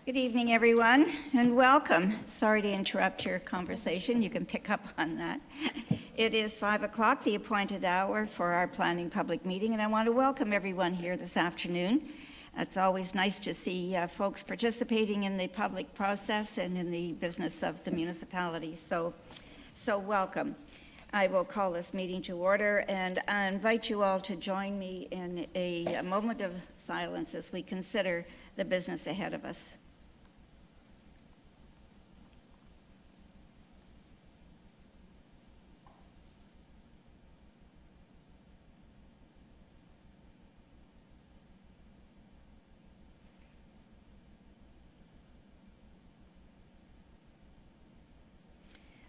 Good evening, everyone, and welcome. Sorry to interrupt your conversation. You can pick up on that. It is 5 o'clock, the appointed hour for our planning public meeting, and I want to welcome everyone here this afternoon. It's always nice to see folks participating in the public process and in the business of the municipality, so welcome. I will call this meeting to order, and I invite you all to join me in a moment of silence as we consider the business ahead of us.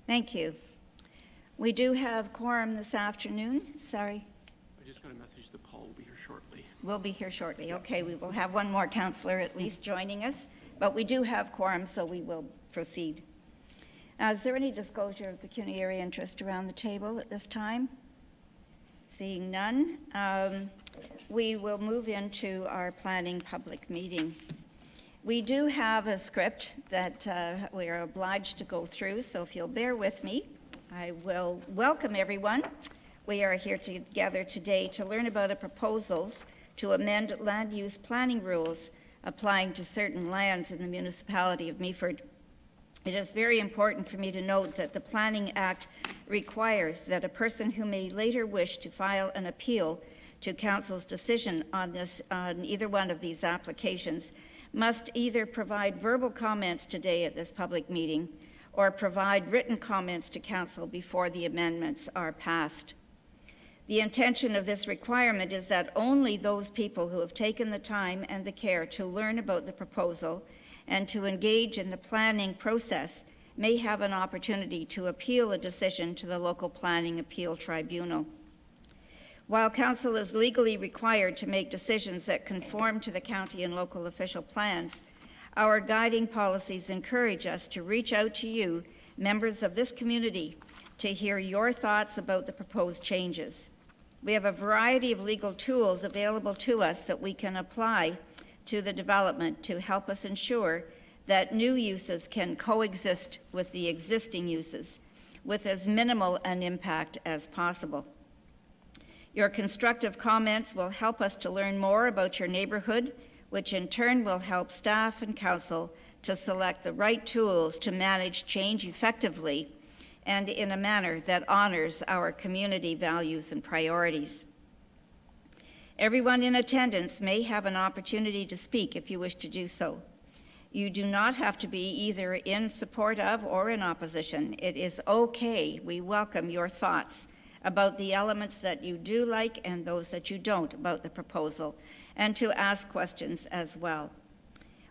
Thank you. We do have quorum this afternoon. Sorry. I just got a message that Paul will be here shortly. We'll be here shortly. Okay, we will have one more councillor at least joining us, but we do have quorum, so we will proceed. Is there any disclosure of pecuniary interest around the table at this time? Seeing none, we will move into our planning public meeting. We do have a script that we are obliged to go through, so if you'll bear with me, I will welcome everyone. We are here together today to learn about a proposal to amend land use planning rules applying to certain lands in the municipality of Meaford. It is very important for me to note that the Planning Act requires that a person who may later wish to file an appeal to council's decision on either one of these applications must either provide verbal comments today at this public meeting or provide written comments to council before the amendments are passed. The intention of this requirement is that only those people who have taken the time and the care to learn about the proposal and to engage in the planning process may have an opportunity to appeal a decision to the local planning appeal tribunal. While council is legally required to make decisions that conform to the county and local official plans, our guiding policies encourage us to reach out to you, members of this community, to hear your thoughts about the proposed changes. We have a variety of legal tools available to us that we can apply to the development to help us ensure that new uses can coexist with the existing uses with as minimal an impact as possible. Your constructive comments will help us to learn more about your neighborhood, which in turn will help staff and council to select the right tools to manage change effectively and in a manner that honors our community values and priorities. Everyone in attendance may have an opportunity to speak if you wish to do so. You do not have to be either in support of or in opposition. It is okay. We welcome your thoughts about the elements that you do like and those that you don't about the proposal, and to ask questions as well.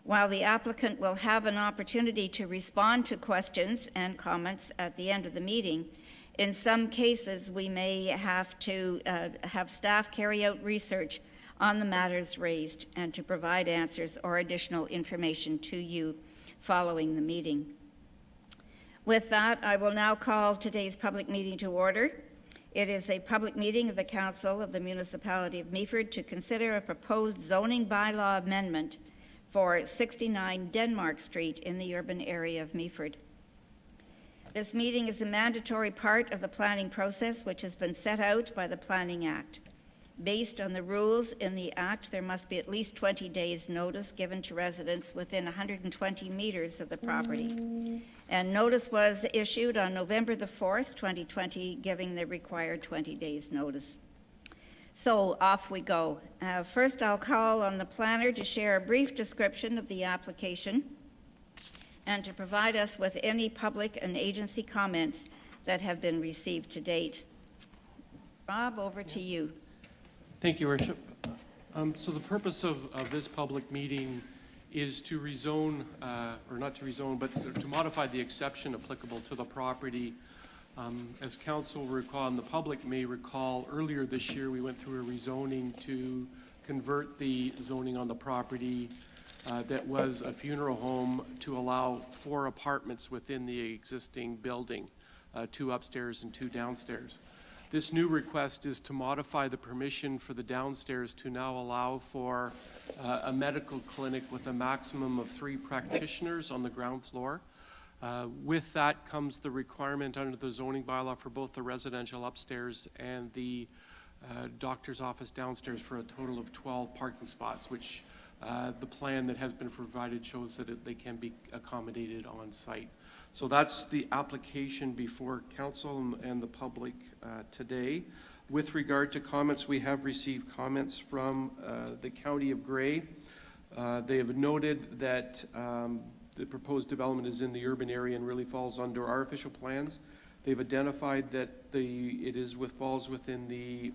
While the applicant will have an opportunity to respond to questions and comments at the end of the meeting, in some cases we may have to have staff carry out research on the matters raised and to provide answers or additional information to you following the meeting. With that, I will now call today's public meeting to order. It is a public meeting of the Council of the Municipality of Meaford to consider a proposed zoning bylaw amendment for 69 Denmark Street in the urban area of Meaford. This meeting is a mandatory part of the planning process which has been set out by the Planning Act. Based on the rules in the Act, there must be at least 20 days notice given to residents within 120 meters of the property. And notice was issued on November the 4th, 2020, giving the required 20 days notice. So off we go. First, I'll call on the planner to share a brief description of the application and to provide us with any public and agency comments that have been received to date. Rob, over to you. Thank you, Worship. So the purpose of this public meeting is to rezone, or not to rezone, but to modify the exception applicable to the property. As council will recall, and the public may recall, earlier this year we went through a rezoning to convert the zoning on the property that was a funeral home to allow 4 apartments within the existing building, 2 upstairs and 2 downstairs. This new request is to modify the permission for the downstairs to now allow for a medical clinic with a maximum of 3 practitioners on the ground floor. With that comes the requirement under the zoning bylaw for both the residential upstairs and the doctor's office downstairs for a total of 12 parking spots, which the plan that has been provided shows that they can be accommodated on site. So that's the application before council and the public today. With regard to comments, we have received comments from the County of Grey. They have noted that the proposed development is in the urban area and really falls under our official plans. They've identified that it falls within the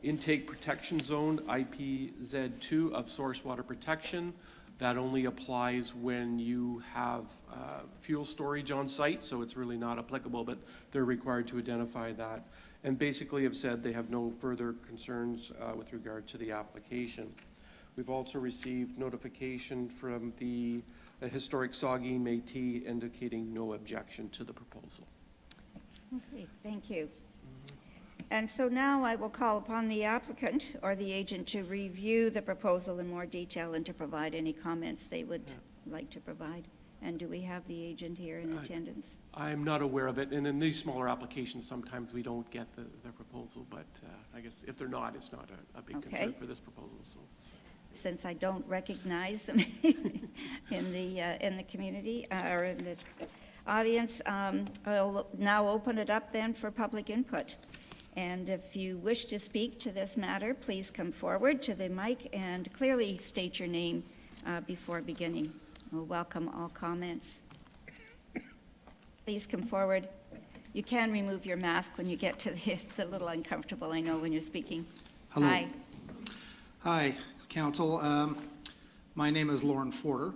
intake protection zone, IPZ2 of source water protection. That only applies when you have fuel storage on site, so it's really not applicable, but they're required to identify that. And basically have said they have no further concerns with regard to the application. We've also received notification from the Historic Saugeen Métis indicating no objection to the proposal. Okay, thank you. And so now I will call upon the applicant or the agent to review the proposal in more detail and to provide any comments they would like to provide. And do we have the agent here in attendance? I'm not aware of it, and in these smaller applications, sometimes we don't get the proposal, but I guess if they're not, it's not a big concern for this proposal. So, since I don't recognize them in the community or in the audience, I'll now open it up then for public input. And if you wish to speak to this matter, please come forward to the mic and clearly state your name before beginning. We'll welcome all comments. Please come forward. You can remove your mask when you get to it's a little uncomfortable, I know, when you're speaking. Hello. Hi. Hi, Council. My name is Lauren Forder,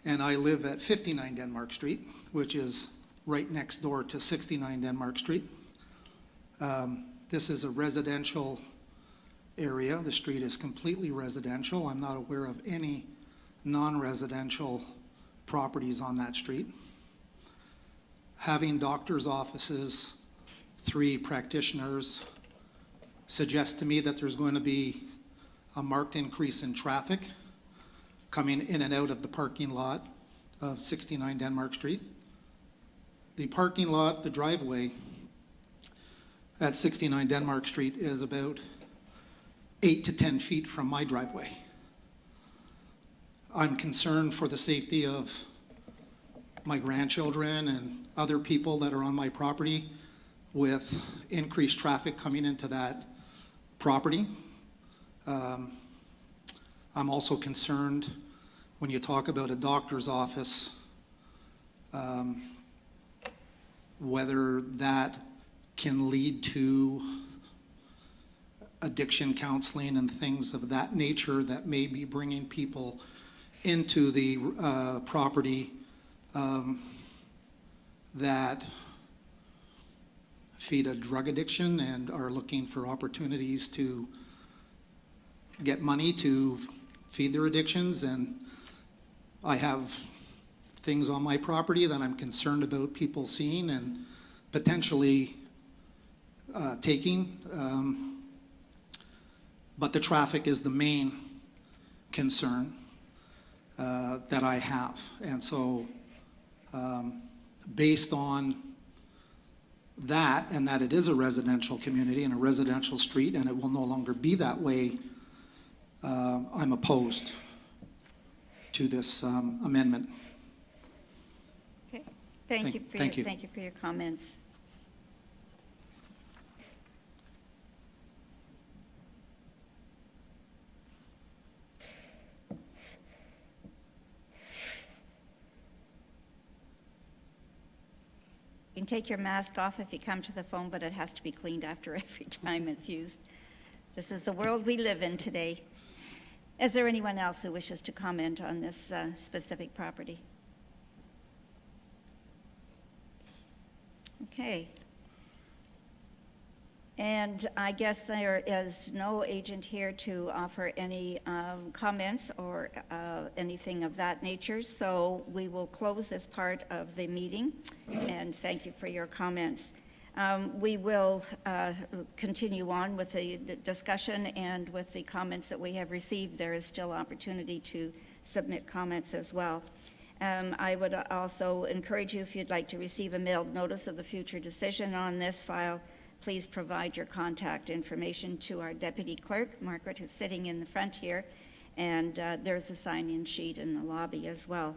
and I live at 59 Denmark Street, which is right next door to 69 Denmark Street. This is a residential area. The street is completely residential. I'm not aware of any non-residential properties on that street. Having doctor's offices, 3 practitioners, suggests to me that there's going to be a marked increase in traffic coming in and out of the parking lot of 69 Denmark Street. The parking lot, the driveway at 69 Denmark Street is about 8 to 10 feet from my driveway. I'm concerned for the safety of my grandchildren and other people that are on my property with increased traffic coming into that property. I'm also concerned when you talk about a doctor's office, whether that can lead to addiction counseling and things of that nature that may be bringing people into the property that feed a drug addiction and are looking for opportunities to get money to feed their addictions. And I have things on my property that I'm concerned about people seeing and potentially taking. But the traffic is the main concern that I have. And so based on that, and that it is a residential community and a residential street, and it will no longer be that way, I'm opposed to this amendment. Okay. Thank you for your comments. You can take your mask off if you come to the phone, but it has to be cleaned after every time it's used. This is the world we live in today. Is there anyone else who wishes to comment on this specific property? Okay. And I guess there is no agent here to offer any comments or anything of that nature, so we will close this part of the meeting, and thank you for your comments. We will continue on with the discussion, and with the comments that we have received, there is still opportunity to submit comments as well. I would also encourage you, if you'd like to receive a mailed notice of the future decision on this file, please provide your contact information to our deputy clerk, Margaret, who's sitting in the front here, and there's a sign-in sheet in the lobby as well.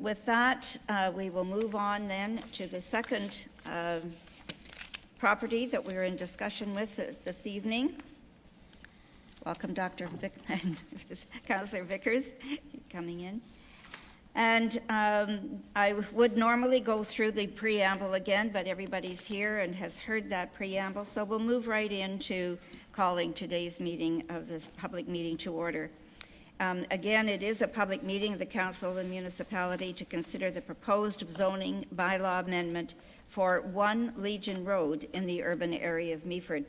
With that, we will move on then to the second property that we're in discussion with this evening. Welcome, Councillor Vickers, coming in. And I would normally go through the preamble again, but everybody's here and has heard that preamble, so we'll move right into calling today's meeting of this public meeting to order. Again, it is a public meeting of the Council and Municipality to consider the proposed zoning bylaw amendment for 1 Legion Road in the urban area of Meaford.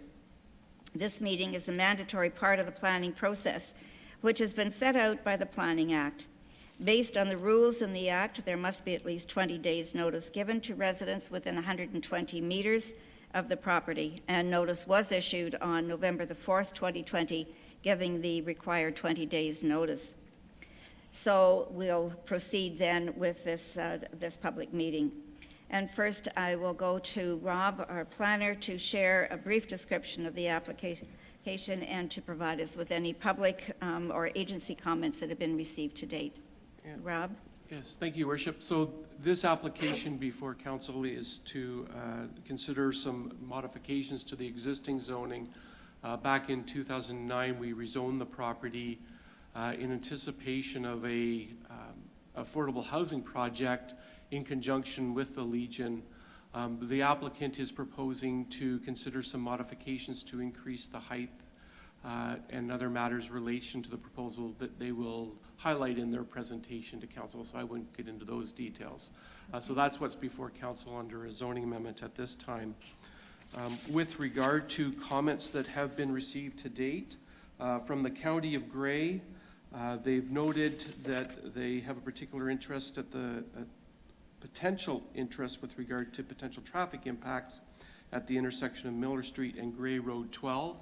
This meeting is a mandatory part of the planning process, which has been set out by the Planning Act. Based on the rules in the Act, there must be at least 20 days' notice given to residents within 120 meters of the property, and notice was issued on November the 4th, 2020, giving the required 20 days' notice. So we'll proceed then with this public meeting. And first, I will go to Rob, our planner, to share a brief description of the application and to provide us with any public or agency comments that have been received to date. Yeah. Rob? Yes, thank you, Worship. So this application before council is to consider some modifications to the existing zoning. Back in 2009, we rezoned the property in anticipation of a affordable housing project in conjunction with the Legion. The applicant is proposing to consider some modifications to increase the height and other matters in relation to the proposal that they will highlight in their presentation to council, so I wouldn't get into those details. So that's what's before council under a zoning amendment at this time. With regard to comments that have been received to date, from the County of Grey, they've noted that they have a particular interest at the potential interest with regard to potential traffic impacts at the intersection of Miller Street and Grey Road 12,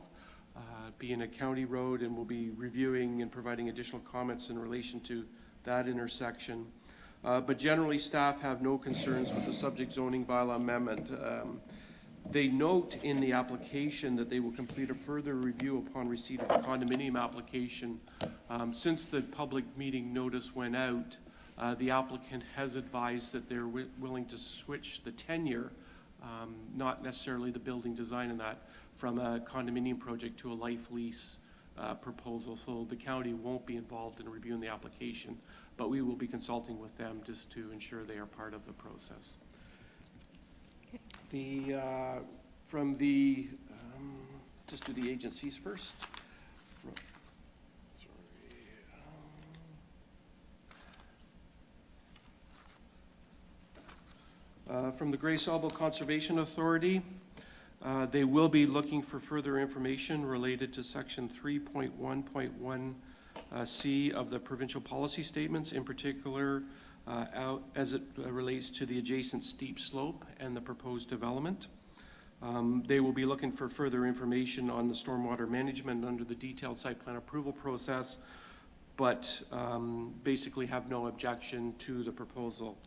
being a county road, and we'll be reviewing and providing additional comments in relation to that intersection. But generally, staff have no concerns with the subject zoning bylaw amendment. They note in the application that they will complete a further review upon receipt of the condominium application. Since the public meeting notice went out, the applicant has advised that they're willing to switch the tenure, not necessarily the building design and that, from a condominium project to a life lease proposal. So the county won't be involved in reviewing the application, but we will be consulting with them just to ensure they are part of the process. From the, just do the agencies first. From the Grace Alba Conservation Authority, they will be looking for further information related to section 3.1.1C of the provincial policy statements, in particular as it relates to the adjacent steep slope and the proposed development. They will be looking for further information on the stormwater management under the detailed site plan approval process, but basically have no objection to the proposal.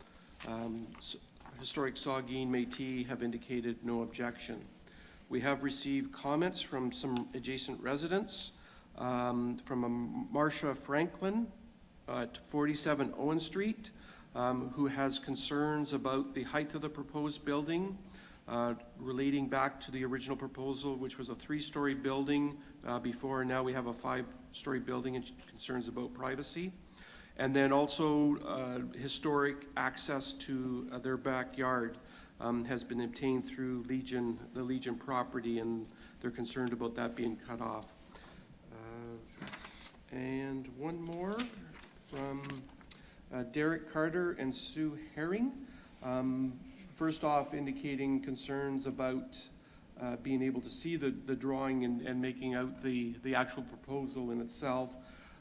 Historic Saugeen Métis have indicated no objection. We have received comments from some adjacent residents, from Marcia Franklin at 47 Owen Street, who has concerns about the height of the proposed building, relating back to the original proposal, which was a 3-story building before, and now we have a 5-story building, and concerns about privacy. And then also historic access to their backyard has been obtained through the Legion property, and they're concerned about that being cut off. And one more from Derek Carter and Sue Herring. First off, indicating concerns about being able to see the drawing and making out the actual proposal in itself.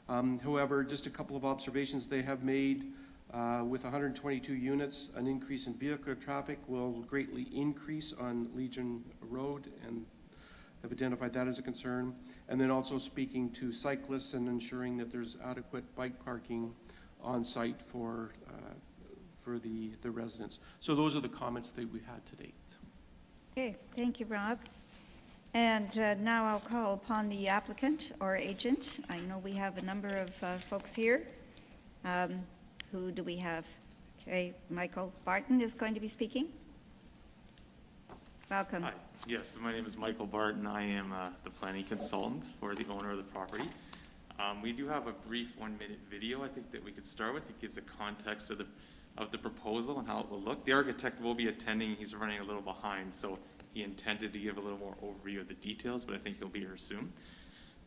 However, just a couple of observations they have made. With 122 units, an increase in vehicle traffic will greatly increase on Legion Road, and have identified that as a concern. And then also speaking to cyclists and ensuring that there's adequate bike parking on site for the residents. So those are the comments that we had to date. Okay, thank you, Rob. And now I'll call upon the applicant or agent. I know we have a number of folks here. Who do we have? Okay, Michael Barton is going to be speaking. Welcome. Hi, yes, my name is Michael Barton. I am the planning consultant for the owner of the property. We do have a brief 1-minute video I think that we could start with. It gives a context of the proposal and how it will look. The architect will be attending. He's running a little behind, so he intended to give a little more overview of the details, but I think he'll be here soon.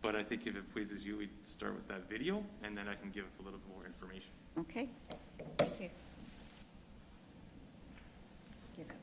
But I think if it pleases you, we'd start with that video, and then I can give a little more information. Okay, thank you. Give it.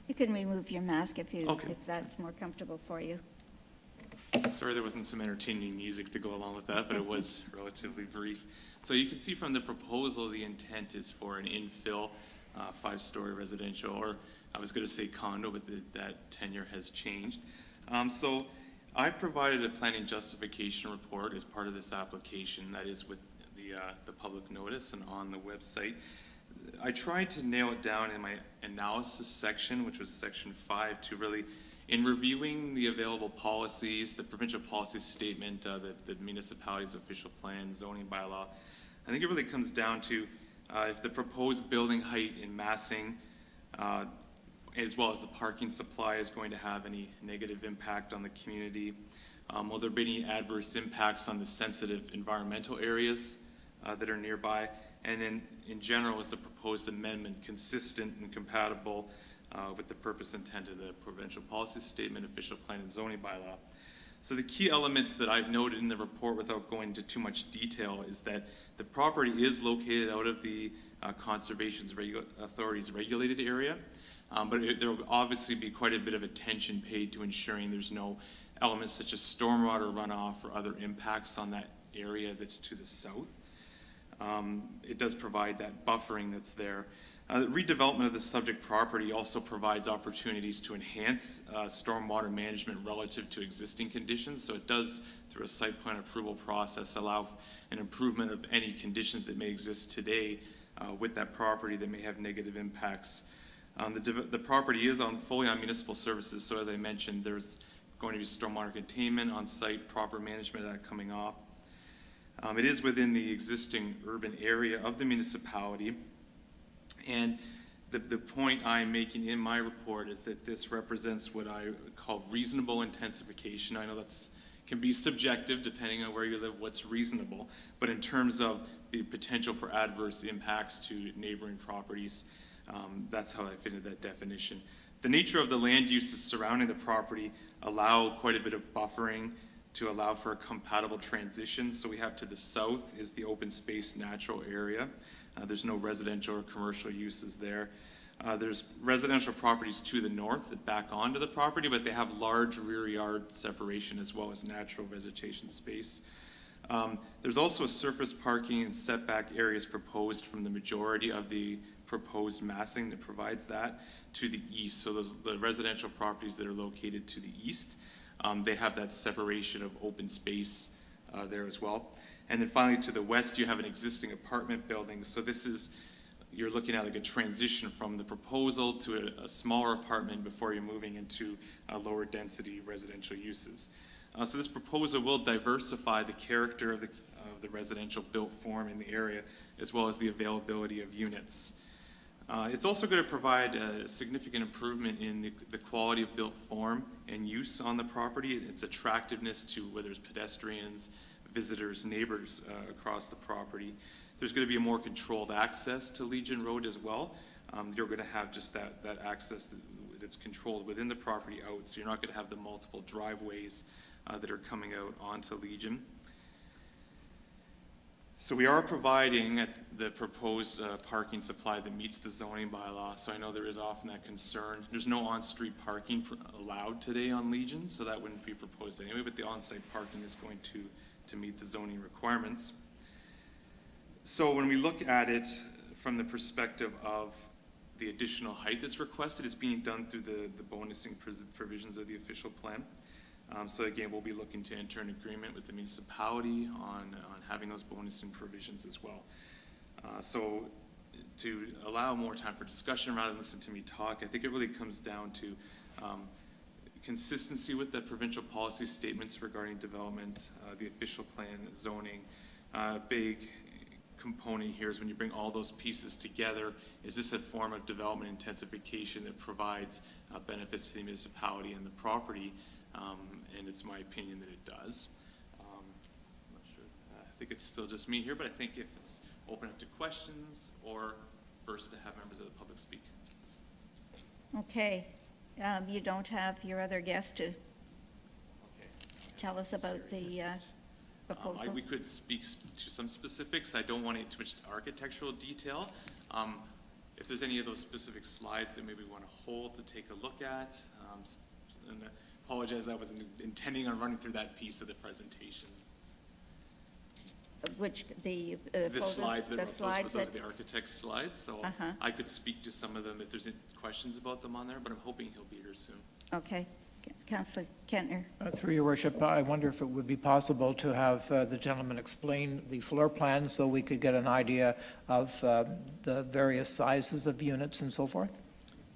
You can remove your mask if that's more comfortable for you. Sorry there wasn't some entertaining music to go along with that, but it was relatively brief. So you can see from the proposal, the intent is for an infill 5-story residential, or I was going to say condo, but that tenure has changed. So I've provided a planning justification report as part of this application that is with the public notice and on the website. I tried to nail it down in my analysis section, which was section 5, to really, in reviewing the available policies, the provincial policy statement, the municipality's official plan, zoning bylaw, I think it really comes down to if the proposed building height and massing, as well as the parking supply, is going to have any negative impact on the community. Will there be any adverse impacts on the sensitive environmental areas that are nearby? And then, in general, is the proposed amendment consistent and compatible with the purpose and intent of the provincial policy statement, official plan, and zoning bylaw? So the key elements that I've noted in the report, without going into too much detail, is that the property is located out of the Conservation Authority's regulated area, but there will obviously be quite a bit of attention paid to ensuring there's no elements such as stormwater runoff or other impacts on that area that's to the south. It does provide that buffering that's there. The redevelopment of the subject property also provides opportunities to enhance stormwater management relative to existing conditions. So it does, through a site plan approval process, allow an improvement of any conditions that may exist today with that property that may have negative impacts. The property is fully on municipal services. So as I mentioned, there's going to be stormwater containment on site, proper management of that coming off. It is within the existing urban area of the municipality. And the point I'm making in my report is that this represents what I call reasonable intensification. I know that's can be subjective depending on where you live, what's reasonable. But in terms of the potential for adverse impacts to neighboring properties, that's how I fit into that definition. The nature of the land uses surrounding the property allow quite a bit of buffering to allow for a compatible transition. So we have to the south is the open space natural area. There's no residential or commercial uses there. There's residential properties to the north that back onto the property, but they have large rear yard separation as well as natural vegetation space. There's also a surface parking and setback areas proposed from the majority of the proposed massing that provides that to the east. So the residential properties that are located to the east, they have that separation of open space there as well. And then finally, to the west, you have an existing apartment building. So this is, you're looking at like a transition from the proposal to a smaller apartment before you're moving into lower density residential uses. So this proposal will diversify the character of the residential built form in the area, as well as the availability of units. It's also going to provide a significant improvement in the quality of built form and use on the property, its attractiveness to whether it's pedestrians, visitors, neighbors across the property. There's going to be a more controlled access to Legion Road as well. You're going to have just that access that's controlled within the property out, so you're not going to have the multiple driveways that are coming out onto Legion. So we are providing the proposed parking supply that meets the zoning bylaw. So I know there is often that concern. There's no on-street parking allowed today on Legion, so that wouldn't be proposed anyway, but the on-site parking is going to meet the zoning requirements. So when we look at it from the perspective of the additional height that's requested, it's being done through the bonusing provisions of the official plan. So again, we'll be looking to enter an agreement with the municipality on having those bonusing provisions as well. So to allow more time for discussion rather than listen to me talk, I think it really comes down to consistency with the provincial policy statements regarding development, the official plan, zoning. Big component here is when you bring all those pieces together, is this a form of development intensification that provides benefits to the municipality and the property? And it's my opinion that it does. I'm not sure. I think it's still just me here, but I think if it's open up to questions or first to have members of the public speak. Okay. You don't have your other guest to tell us about the proposal? We could speak to some specifics. I don't want to get too much architectural detail. If there's any of those specific slides that maybe we want to hold to take a look at, and I apologize, I wasn't intending on running through that piece of the presentation. Which, the Slides that the were slides those are that, the architect's slides, so I could speak to some of them if there's any questions about them on there, but I'm hoping he'll be here soon. okay. Councillor Kentner. Through your worship, I wonder if it would be possible to have the gentleman explain the floor plan so we could get an idea of the various sizes of units and so forth?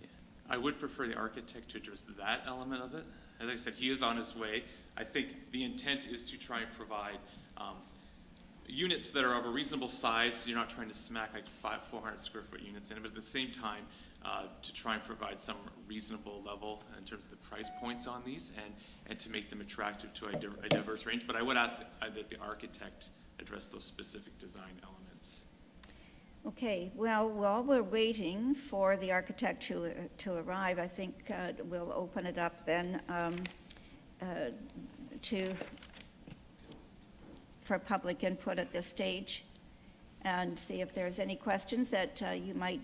Yeah. I would prefer the architect to address that element of it. As I said, he is on his way. I think the intent is to try and provide units that are of a reasonable size, so you're not trying to smack like 400 square foot units in, but at the same time, to try and provide some reasonable level in terms of the price points on these and to make them attractive to a diverse range. But I would ask that the architect address those specific design elements. Okay, well, while we're waiting for the architect to arrive, I think we'll open it up then for public input at this stage and see if there's any questions that you might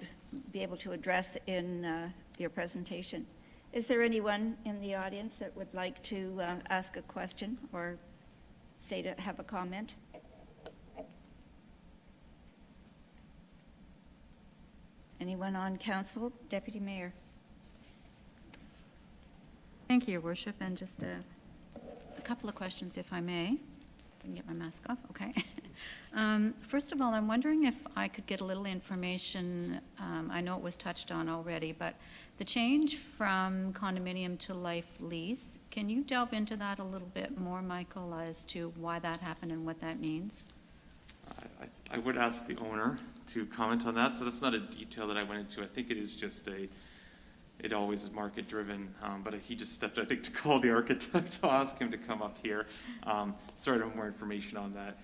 be able to address in your presentation. Is there anyone in the audience that would like to ask a question or have a comment? Anyone on council? Deputy Mayor. Thank you, Your Worship, and just a couple of questions, if I may. I can get my mask off, okay. First of all, I'm wondering if I could get a little information. I know it was touched on already, but the change from condominium to life lease, can you delve into that a little bit more, Michael, as to why that happened and what that means? I would ask the owner to comment on that. So that's not a detail that I went into. I think it is just it always is market driven, but he just stepped, I think, to call the architect. I'll ask him to come up here. Sorry, I don't have more information on that.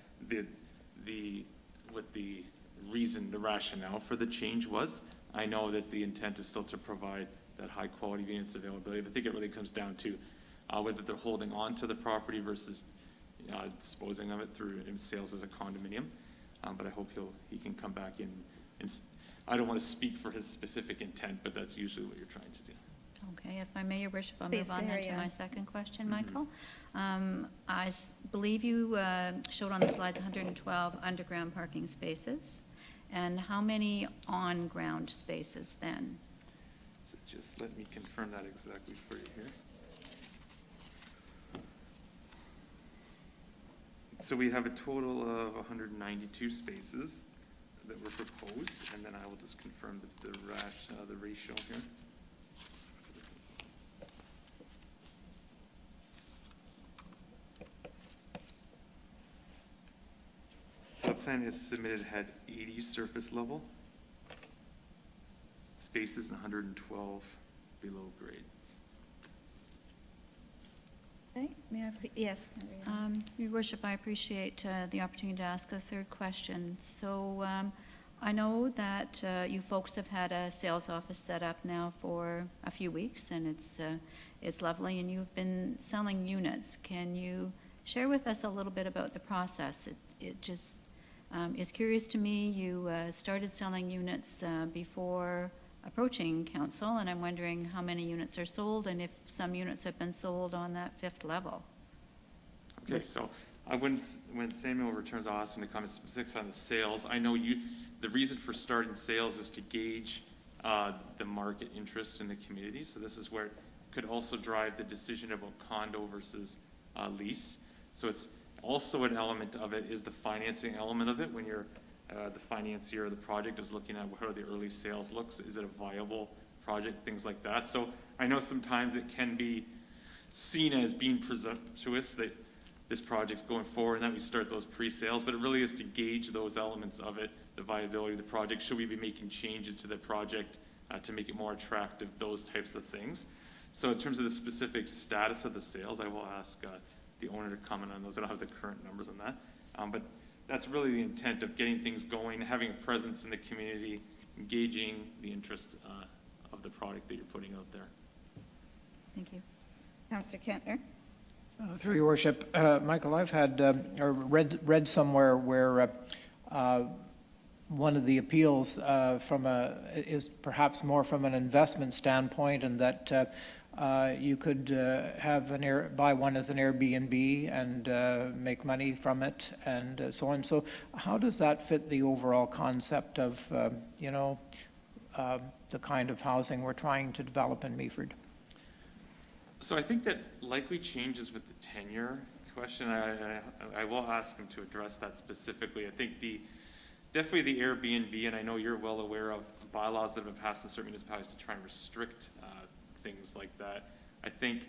What the reason, the rationale for the change was. I know that the intent is still to provide that high quality units availability, but I think it really comes down to whether they're holding on to the property versus disposing of it through sales as a condominium. But I hope he can come back in and I don't want to speak for his specific intent, but that's usually what you're trying to do. Okay, if I may, Your Worship, I'll Please, move on then Mary to my Ann. second question, Michael. I believe you showed on the slides 112 underground parking spaces. And how many on-ground spaces then? So just let me confirm that exactly for you here. So we have a total of 192 spaces that were proposed, and then I will just confirm the ratio here. So the plan is submitted had 80 surface level spaces and 112 below grade. Okay, yes. Your worship, I appreciate the opportunity to ask a third question. So I know that you folks have had a sales office set up now for a few weeks, and it's lovely, and you've been selling units. Can you share with us a little bit about the process? It just is curious to me. You started selling units before approaching council, and I'm wondering how many units are sold and if some units have been sold on that 5th level. Okay, so when Samuel returns, I'll ask him to comment specifics on the sales. I know the reason for starting sales is to gauge the market interest in the community. So this is where it could also drive the decision about condo versus lease. So it's also an element of it is the financing element of it. When you're the financier of the project is looking at how the early sales looks. Is it a viable project? Things like that. So I know sometimes it can be seen as being presumptuous that this project's going forward and that we start those pre-sales, but it really is to gauge those elements of it, the viability of the project. Should we be making changes to the project to make it more attractive, those types of things. So in terms of the specific status of the sales, I will ask the owner to comment on those. I don't have the current numbers on that, but that's really the intent of getting things going, having a presence in the community, engaging the interest of the product that you're putting out there. Thank you. Councillor Kentner? Through your worship, Michael, I've had or read somewhere where one of the appeals is perhaps more from an investment standpoint, and that you could buy one as an Airbnb and make money from it, and so on. So how does that fit the overall concept of the kind of housing we're trying to develop in Meaford? So I think that likely changes with the tenure question. I will ask him to address that specifically. I think definitely the Airbnb, and I know you're well aware of bylaws that have been passed in certain municipalities to try and restrict things like that. I think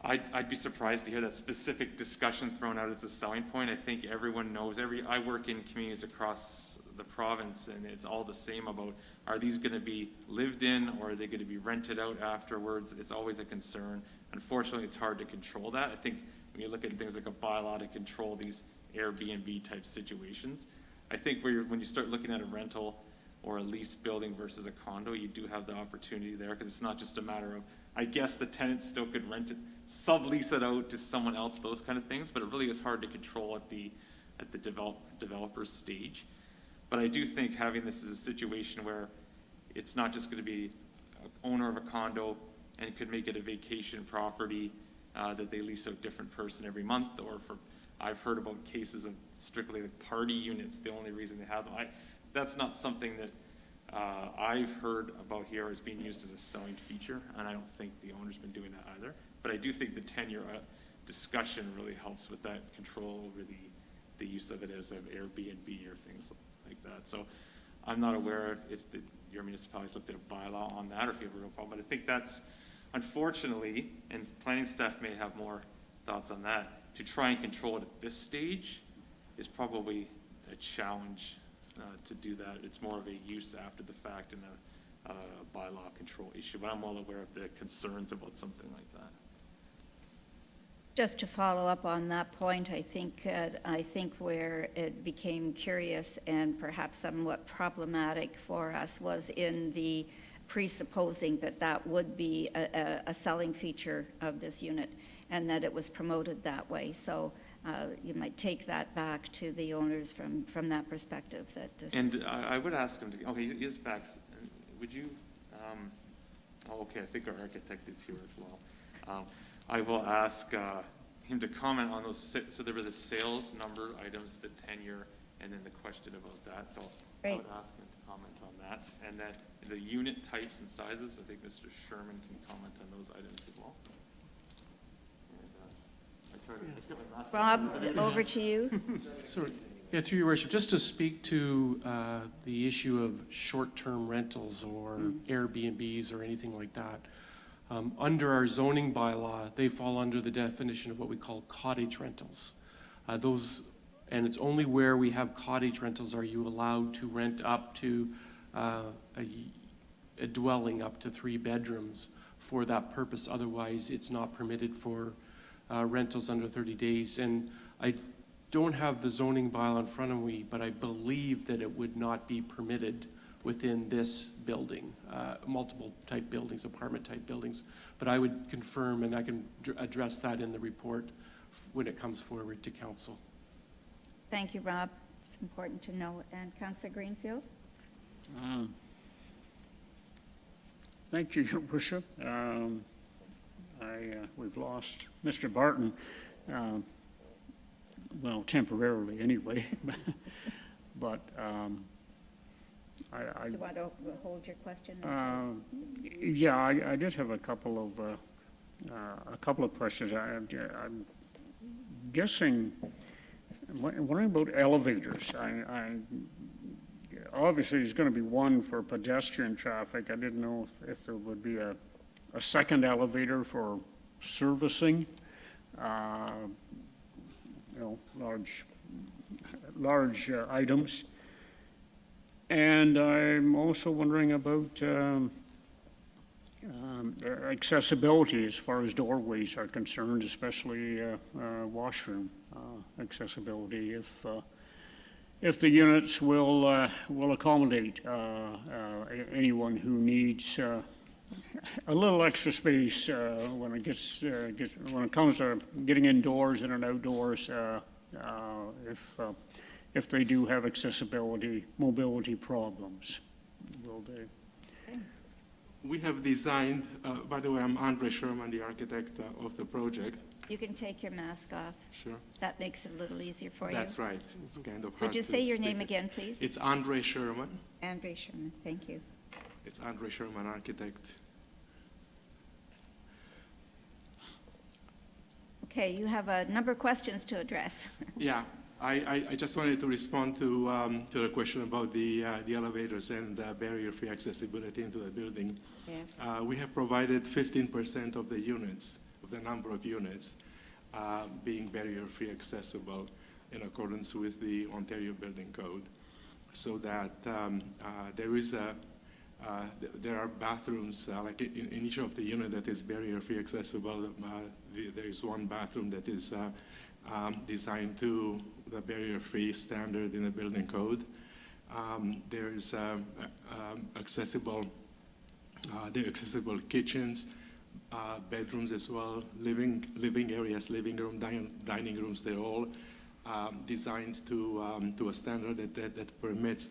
I'd be surprised to hear that specific discussion thrown out as a selling point. I think everyone knows, I work in communities across the province, and it's all the same about, are these going to be lived in or are they going to be rented out afterwards? It's always a concern. Unfortunately, it's hard to control that. I think when you look at things like a bylaw to control these Airbnb type situations, I think when you start looking at a rental or a lease building versus a condo, you do have the opportunity there, because it's not just a matter of, I guess the tenant still could rent it, sublease it out to someone else, those kind of things, but it really is hard to control at the developer stage. But I do think having this as a situation where it's not just going to be an owner of a condo and could make it a vacation property that they lease out different person every month, or I've heard about cases of strictly like party units, the only reason they have them. That's not something that I've heard about here as being used as a selling feature, and I don't think the owner's been doing that either. But I do think the tenure discussion really helps with that control over the use of it as an Airbnb or things like that. So I'm not aware if your municipality's looked at a bylaw on that, or if you have a real problem, but I think that's, unfortunately, and planning staff may have more thoughts on that, to try and control it at this stage is probably a challenge to do that. It's more of a use after the fact and a bylaw control issue, but I'm well aware of the concerns about something like that. Just to follow up on that point, I think where it became curious and perhaps somewhat problematic for us was in the presupposing that would be a selling feature of this unit, and that it was promoted that way. So you might take that back to the owners from that perspective. And I would ask him to, he is back. Would you, okay, I think our architect is here as well. I will ask him to comment on those. So there were the sales number items, the tenure, and then the question about that. So I would ask him to comment on that. And then the unit types and sizes, I think Mr. Sherman can comment on those items as well. And I Rob, over to you. So, yeah, through your worship, just to speak to the issue of short-term rentals or Airbnbs or anything like that. Under our zoning bylaw, they fall under the definition of what we call cottage rentals. And it's only where we have cottage rentals are you allowed to rent up to a dwelling up to 3 bedrooms for that purpose. Otherwise, it's not permitted for rentals under 30 days. And I don't have the zoning bylaw in front of me, but I believe that it would not be permitted within this building, multiple type buildings, apartment type buildings. But I would confirm, and I can address that in the report when it comes forward to council. Thank you, Rob. It's important to know. And Councillor Greenfield? Thank you, Your Worship. We've lost Mr. Barton, well, temporarily anyway. But Do you want to hold your question? yeah, I did have a couple of questions. I'm guessing, wondering about elevators. Obviously, there's going to be one for pedestrian traffic. I didn't know if there would be a second elevator for servicing, large items. And I'm also wondering about accessibility as far as doorways are concerned, especially washroom accessibility. If the units will accommodate anyone who needs a little extra space when it comes to getting indoors and outdoors, if they do have mobility problems, will they? We have designed, by the way, I'm Andre Sherman, the architect of the project. You can take your mask off. Sure. That makes it a little easier for you. That's right. It's kind of hard Would you to say your speak name it. again, please? It's Andre Sherman. Andre Sherman, thank you. It's Andre Sherman, architect. Okay, you have a number of questions to address. Yeah, I just wanted to respond to the question about the elevators and barrier-free accessibility into the building. Yes. We have provided 15% of the units, of the number of units, being barrier-free accessible in accordance with the Ontario Building Code, so that there are bathrooms, like in each of the unit that is barrier-free accessible. There is one bathroom that is designed to the barrier-free standard in the building code. There is accessible kitchens, bedrooms as well, living areas, living room, dining rooms. They're all designed to a standard that permits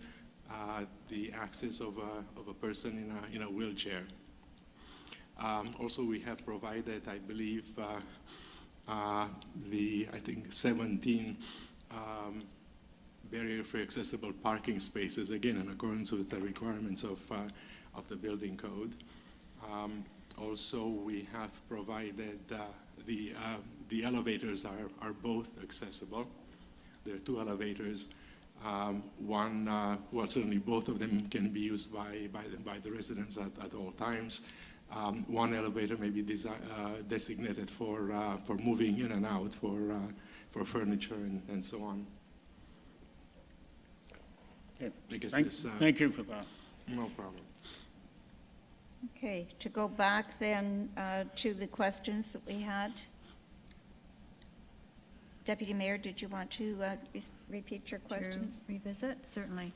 the access of a person in a wheelchair. Also, we have provided, I believe, I think 17 barrier-free accessible parking spaces, again in accordance with the requirements of the building code. Also, we have provided the elevators are both accessible. There are 2 elevators. Certainly both of them can be used by the residents at all times. One elevator may be designated for moving in and out, for furniture and so on. Okay. I guess Thank you for that. No problem. Okay, to go back then to the questions that we had. Deputy Mayor, did you want to repeat your questions? To revisit, certainly.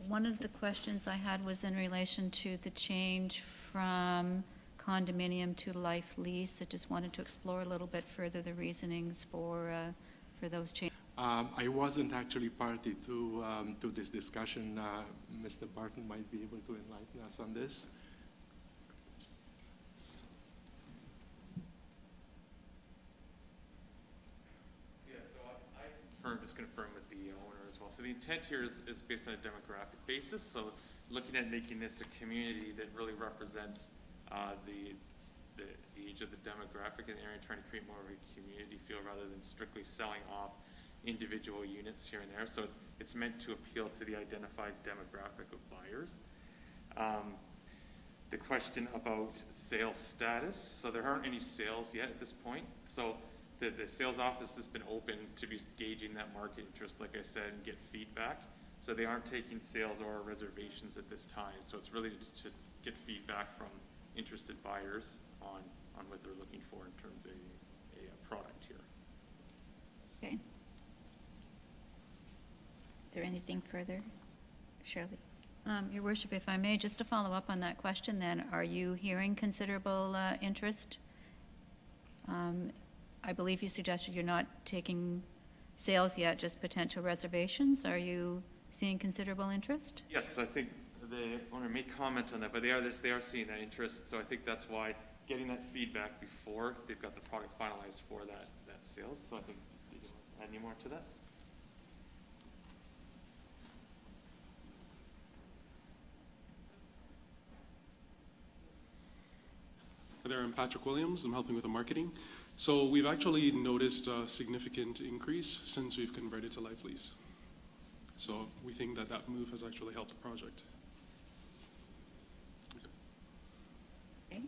One of the questions I had was in relation to the change from condominium to life lease. I just wanted to explore a little bit further the reasonings for those changes. I wasn't actually party to this discussion. Mr. Barton might be able to enlighten us on this. Just confirm with the owner as well. So the intent here is based on a demographic basis. So looking at making this a community that really represents the age of the demographic in the area, trying to create more of a community feel rather than strictly selling off individual units here and there. So it's meant to appeal to the identified demographic of buyers. The question about sales status, so there aren't any sales yet at this point. So the sales office has been open to be gauging that market interest, like I said, and get feedback. So they aren't taking sales or reservations at this time. So it's really to get feedback from interested buyers on what they're looking for in terms of a product here. Okay. Is there anything further? Shirley? Your worship, if I may, just to follow up on that question then, are you hearing considerable interest? I believe you suggested you're not taking sales yet, just potential reservations. Are you seeing considerable interest? Yes, I think the owner may comment on that, but they are seeing that interest. So I think that's why getting that feedback before they've got the product finalized for that sales. So I think, do you want to add any more to that? Hi there, I'm Patrick Williams. I'm helping with the marketing. So we've actually noticed a significant increase since we've converted to life lease. So we think that that move has actually helped the project. Okay.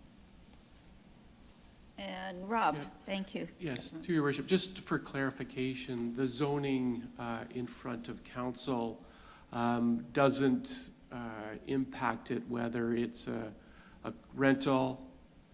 And Rob, Yeah. thank you. Yes, through your worship, just for clarification, the zoning in front of council doesn't impact it whether it's a rental,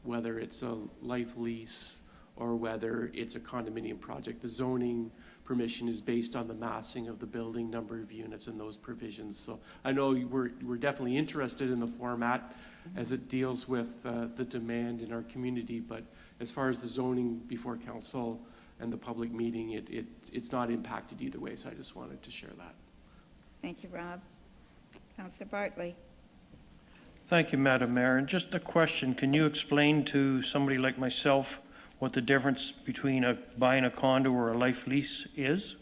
whether it's a life lease, or whether it's a condominium project. The zoning permission is based on the massing of the building, number of units, and those provisions. So I know we're definitely interested in the format as it deals with the demand in our community, but as far as the zoning before council and the public meeting, it's not impacted either way, so I just wanted to share that. Thank you, Rob. Councillor Bartley? Thank you, Madam Mayor. And just a question, can you explain to somebody like myself what the difference between buying a condo or a life lease is?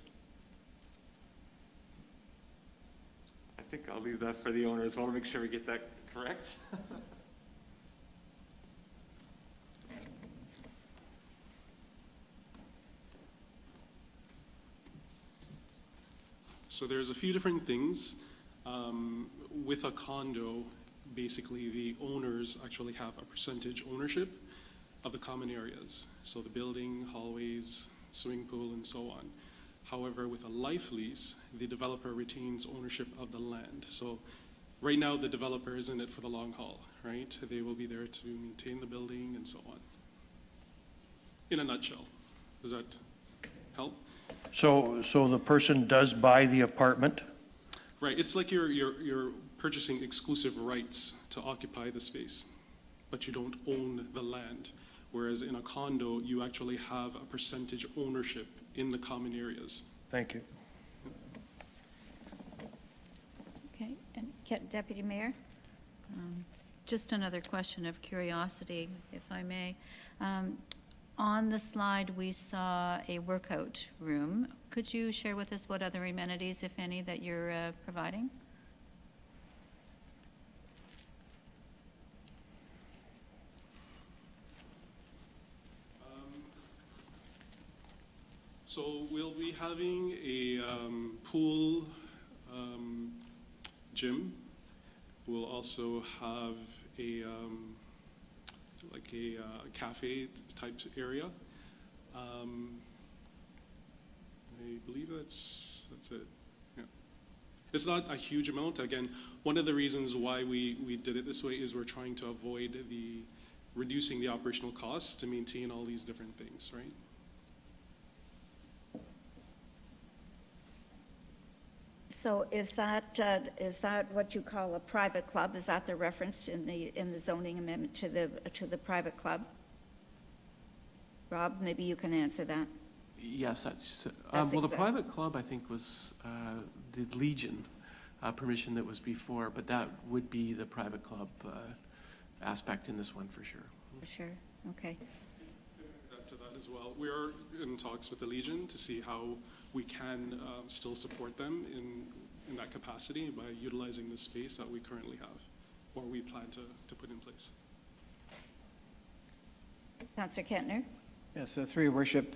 I think I'll leave that for the owner as well to make sure we get that correct. So there's a few different things. With a condo, basically the owners actually have a percentage ownership of the common areas. So the building, hallways, swimming pool, and so on. However, with a life lease, the developer retains ownership of the land. So right now, the developer is in it for the long haul, right? They will be there to maintain the building and so on. In a nutshell. Does that help? So the person does buy the apartment? Right, it's like you're purchasing exclusive rights to occupy the space, but you don't own the land. Whereas in a condo, you actually have a percentage ownership in the common areas. Thank you. Okay, and Deputy Mayor? Just another question of curiosity, if I may. On the slide, we saw a workout room. Could you share with us what other amenities, if any, that you're providing? So we'll be having a pool, gym. We'll also have a cafe type area. I believe that's it. Yeah. It's not a huge amount. Again, one of the reasons why we did it this way is we're trying to avoid reducing the operational costs to maintain all these different things, right? So is that what you call a private club? Is that the reference in the zoning amendment to the private club? Rob, maybe you can answer that. Yes, that's, That's well, the exact- private club, I think, was the Legion permission that was before, but that would be the private club aspect in this one for sure. Sure, okay. Add to that as well. We are in talks with the Legion to see how we can still support them in that capacity by utilizing the space that we currently have, or we plan to put in place. Councillor Kentner? Yes, through your worship,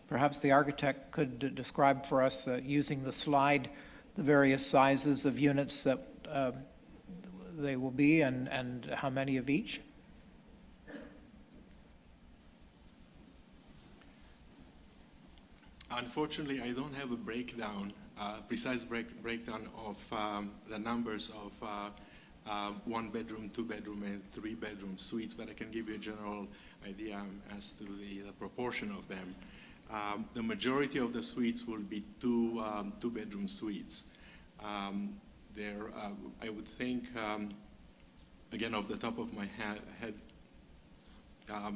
perhaps the architect could describe for us, using the slide, the various sizes of units that they will be and how many of each? Unfortunately, I don't have a breakdown, precise breakdown of the numbers of one-bedroom, two-bedroom, and three-bedroom suites, but I can give you a general idea as to the proportion of them. The majority of the suites will be two-bedroom suites. I would think, again, off the top of my head,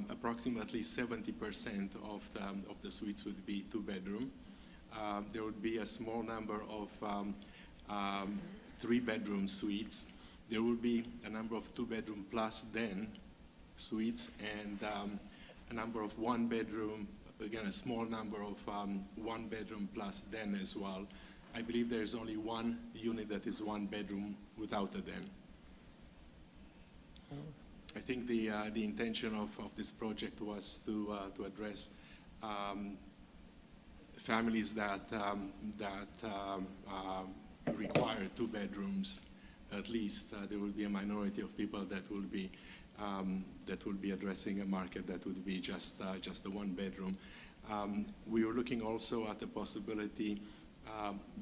approximately 70% of the suites would be two-bedroom. There would be a small number of three-bedroom suites. There will be a number of two-bedroom plus den suites and a number of one-bedroom, again, a small number of one-bedroom plus den as well. I believe there's only one unit that is one bedroom without a den. I think the intention of this project was to address families that require two bedrooms. At least there will be a minority of people that will be addressing a market that would be just a one bedroom. We were looking also at the possibility,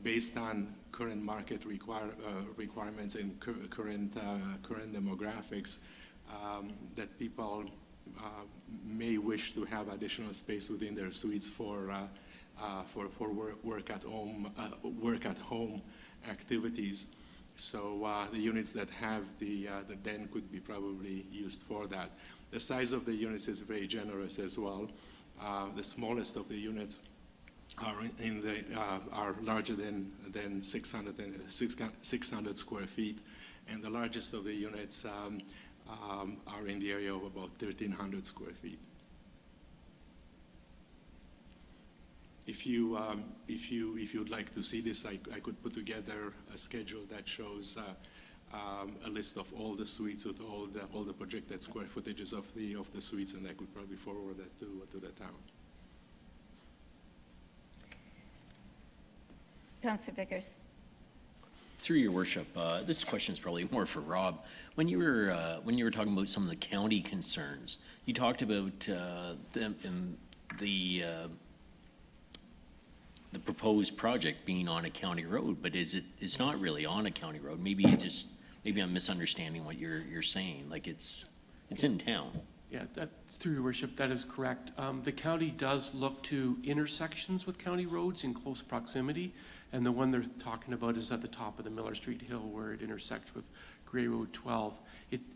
based on current market requirements and current demographics, that people may wish to have additional space within their suites for work at home activities. So the units that have the den could be probably used for that. The size of the units is very generous as well. The smallest of the units are larger than 600 square feet, and the largest of the units are in the area of about 1,300 square feet. If you'd like to see this, I could put together a schedule that shows a list of all the suites with all the projected square footages of the suites, and I could probably forward that to the town. Councillor Vickers? Through your worship, this question is probably more for Rob. When you were talking about some of the county concerns, you talked about the proposed project being on a county road, but it's not really on a county road. Maybe I'm misunderstanding what you're saying. Like it's in town. Yeah, through your worship, that is correct. The county does look to intersections with county roads in close proximity, and the one they're talking about is at the top of the Miller Street Hill where it intersects with Grey Road 12.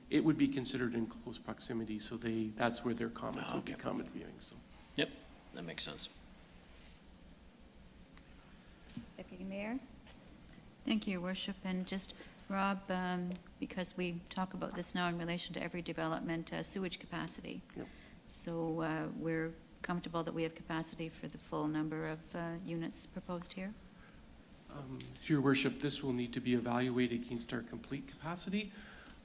It would be considered in close proximity, so that's where their comments would be comment viewing. So. Yep, that makes sense. Deputy Mayor? Thank you, Your Worship. And just, Rob, because we talk about this now in relation to every development, sewage capacity. Yep. So we're comfortable that we have capacity for the full number of units proposed here? Your Worship, this will need to be evaluated against our complete capacity.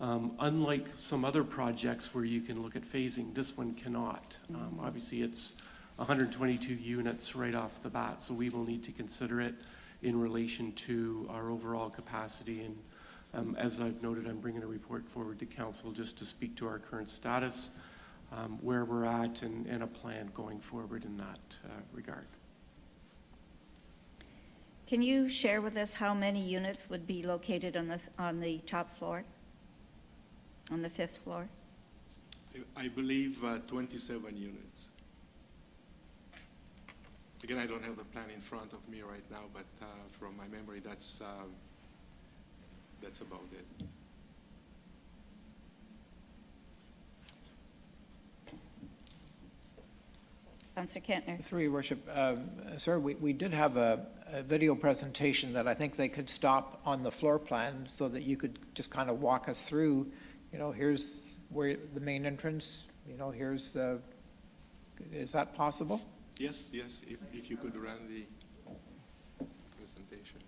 Unlike some other projects where you can look at phasing, this one cannot. Obviously, it's 122 units right off the bat, so we will need to consider it in relation to our overall capacity. And as I've noted, I'm bringing a report forward to Council just to speak to our current status, where we're at, and a plan going forward in that regard. Can you share with us how many units would be located on the top floor, on the 5th floor? I believe 27 units. Again, I don't have the plan in front of me right now, but from my memory, that's about it. Councillor Kentner? Through your worship, sir, we did have a video presentation that I think they could stop on the floor plan so that you could just kind of walk us through, here's where the main entrance, here's, is that possible? Yes, if you could run the presentation.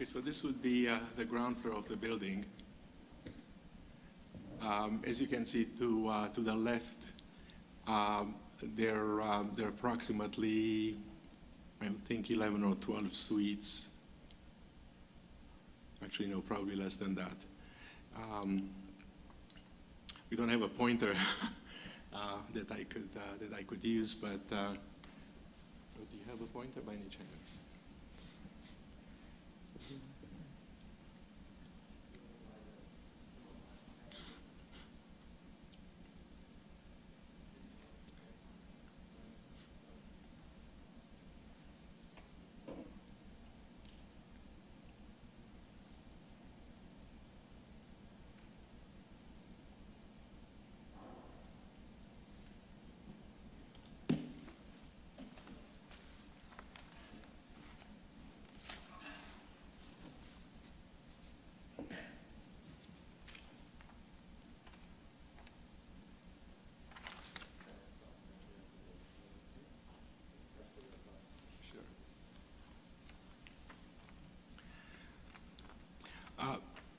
Okay, so this would be the ground floor of the building. As you can see to the left, there are approximately, I think, 11 or 12 suites. Actually, no, probably less than that. We don't have a pointer that I could use, but do you have a pointer by any chance?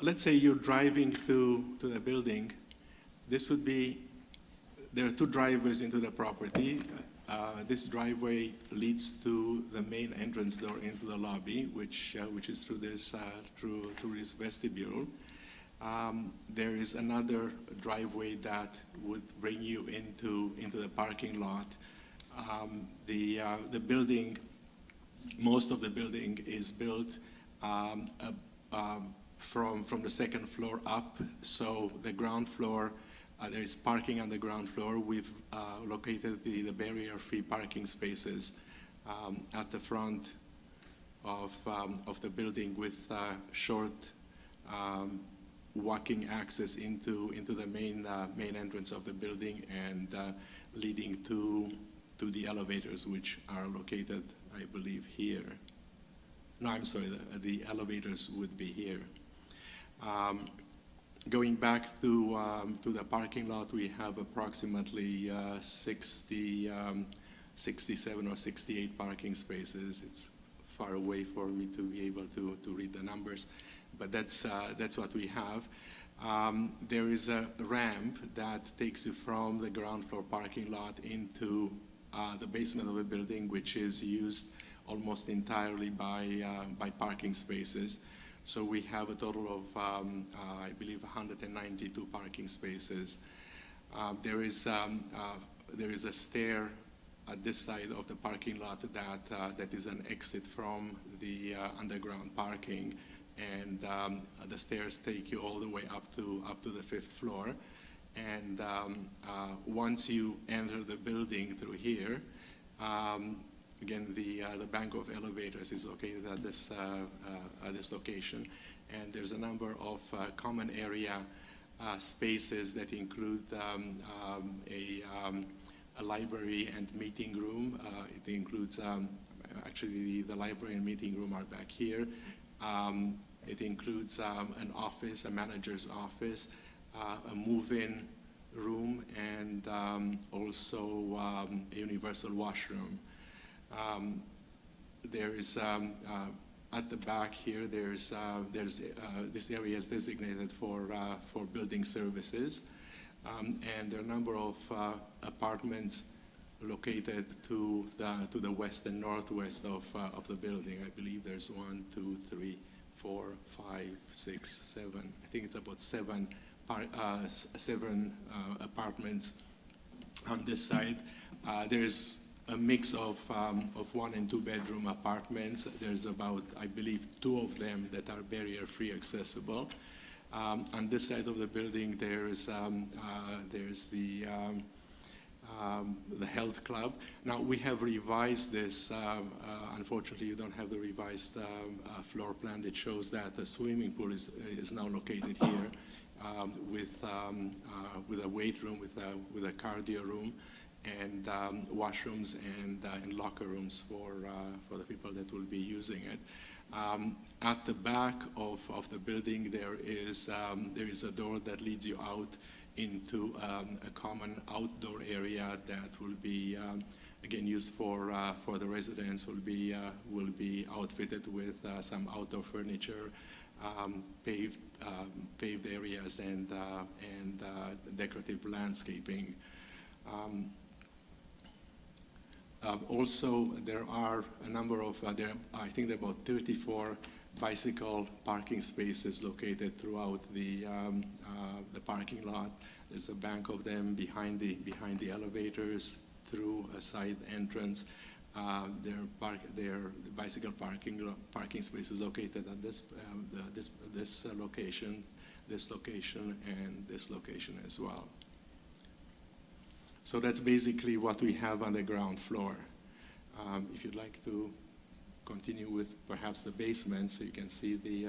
Let's say you're driving to the building. This would be, there are two driveways into the property. This driveway leads to the main entrance door into the lobby, which is through this vestibule. There is another driveway that would bring you into the parking lot. The building, most of the building is built from the second floor up. So the ground floor, there is parking on the ground floor. We've located the barrier-free parking spaces at the front of the building with short walking access into the main entrance of the building and leading to the elevators, which are located, I believe, here. No, I'm sorry, the elevators would be here. Going back to the parking lot, we have approximately 67 or 68 parking spaces. It's far away for me to be able to read the numbers, but that's what we have. There is a ramp that takes you from the ground floor parking lot into the basement of the building, which is used almost entirely by parking spaces. So we have a total of, I believe, 192 parking spaces. There is a stair at this side of the parking lot that is an exit from the underground parking, and the stairs take you all the way up to the 5th floor. And once you enter the building through here, again, the bank of elevators is located at this location, and there's a number of common area spaces that include a library and meeting room. It includes, actually, the library and meeting room are back here. It includes an office, a manager's office, a move-in room, and also a universal washroom. There is at the back here. There's this area is designated for building services, and there are a number of apartments located to the west and northwest of the building. I believe there's 1, 2, 3, 4, 5, 6, 7. I think it's about seven apartments on this side. There's a mix of 1 and 2 bedroom apartments. There's about, I believe, 2 of them that are barrier-free accessible. On this side of the building, there's the health club. Now, we have revised this. Unfortunately, you don't have the revised floor plan that shows that the swimming pool is now located here with a weight room, with a cardio room, and washrooms and locker rooms for the people that will be using it. At the back of the building, there is a door that leads you out into a common outdoor area that will be again, used for the residents, will be outfitted with some outdoor furniture, paved areas, and decorative landscaping. Also, there are a number of, I think there are about 34 bicycle parking spaces located throughout the parking lot. There's a bank of them behind the elevators through a side entrance. Their bicycle parking spaces located at this location, and this location as well. So that's basically what we have on the ground floor. If you'd like to continue with perhaps the basement, so you can see the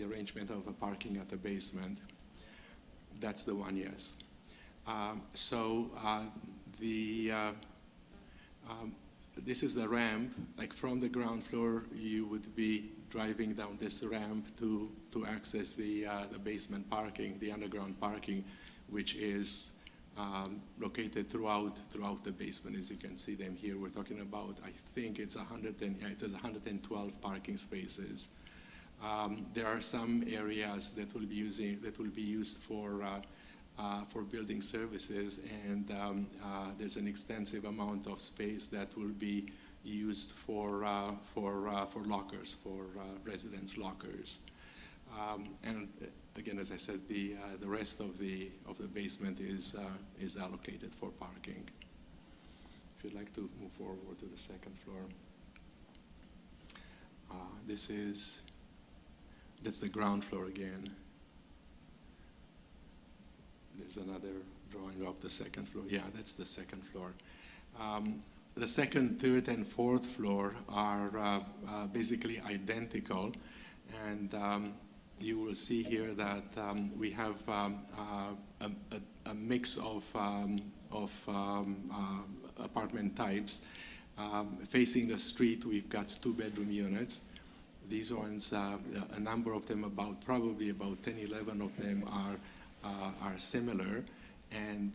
arrangement of the parking at the basement. That's the one, yes. This is the ramp. Like from the ground floor, you would be driving down this ramp to access the basement parking, the underground parking, which is located throughout the basement. As you can see them here, we're talking about, I think it's 112 parking spaces. There are some areas that will be used for building services, and there's an extensive amount of space that will be used for lockers, for residents' lockers. And again, as I said, the rest of the basement is allocated for parking. If you'd like to move forward to the second floor, that's the ground floor again. There's another drawing of the second floor. Yeah, that's the second floor. The second, third, and fourth floor are basically identical, and you will see here that we have a mix of apartment types. Facing the street, we've got 2-bedroom units. These ones, a number of them, probably about 10, 11 of them are similar, and